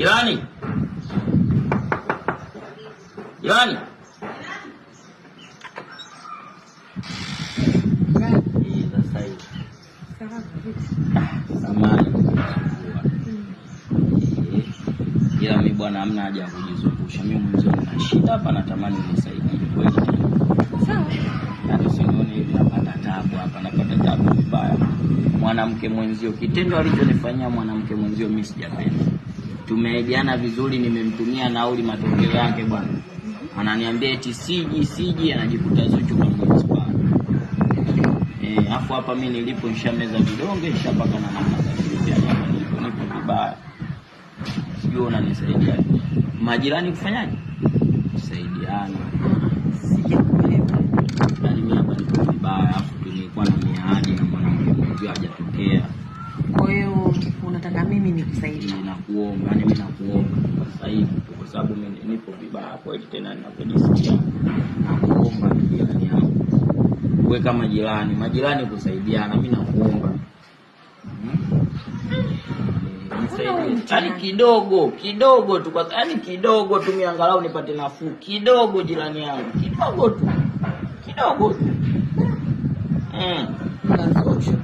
Jirani. Jirani. Sasa hivi. Samahani. Ila mimi bwana hamna haja ya kujizungusha. Mimi mwenyewe nina shida hapa, natamani unisaidie kweli. Sawa. Hata sioni hivi napata taabu hapa, napata taabu vibaya. Mwanamke mwenzio, kitendo alichonifanyia mwanamke mwenzio mimi sijapenda. Tumeagiana vizuri, nimemtumia nauli, matokeo yake bwana ananiambia eti siji anajikuta Zuchu kwa mwezi bwana. Afu hapa mimi nilipo nishameza vidonge, nishapaka na namna za kulipia hapa nipo vibaya. Sio unanisaidia. Majirani kufanyaje? Kusaidiana. Sijakuelewa. Bali mimi hapa nipo vibaya, afu nilikuwa na miadi na mwanamke mwenzio hajatokea. Kwa hiyo unataka mimi nikusaidie? Nakuomba, mimi nakuomba sasa hivi kwa sababu mimi nipo vibaya kweli, tena ninapojisikia. Nakuomba jirani yangu. Wewe kama jirani, majirani kusaidiana, mimi nakuomba. Nisaidie. Yaani kidogo tu kwa yaani kidogo tu mimi angalau nipate nafuu. Kidogo jirani yangu. Kidogo tu. Zuchu.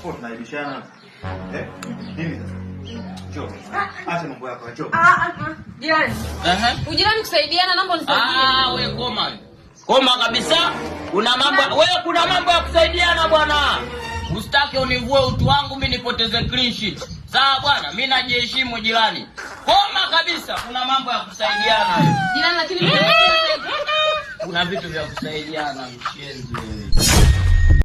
Tunaibishana. Nini sasa? Njoo. Acha mambo yako, njoo. Jirani. Ujirani kusaidiana, naomba unisaidie. Wewe koma kabisa. Kuna mambo ya kusaidiana bwana. Usitake univue utu wangu mimi nipoteze clean sheet. Sawa bwana, mimi najiheshimu jirani. Koma kabisa, kuna mambo ya kusaidiana. Jirani lakini kuna vitu vya kusaidiana mshenzi wewe.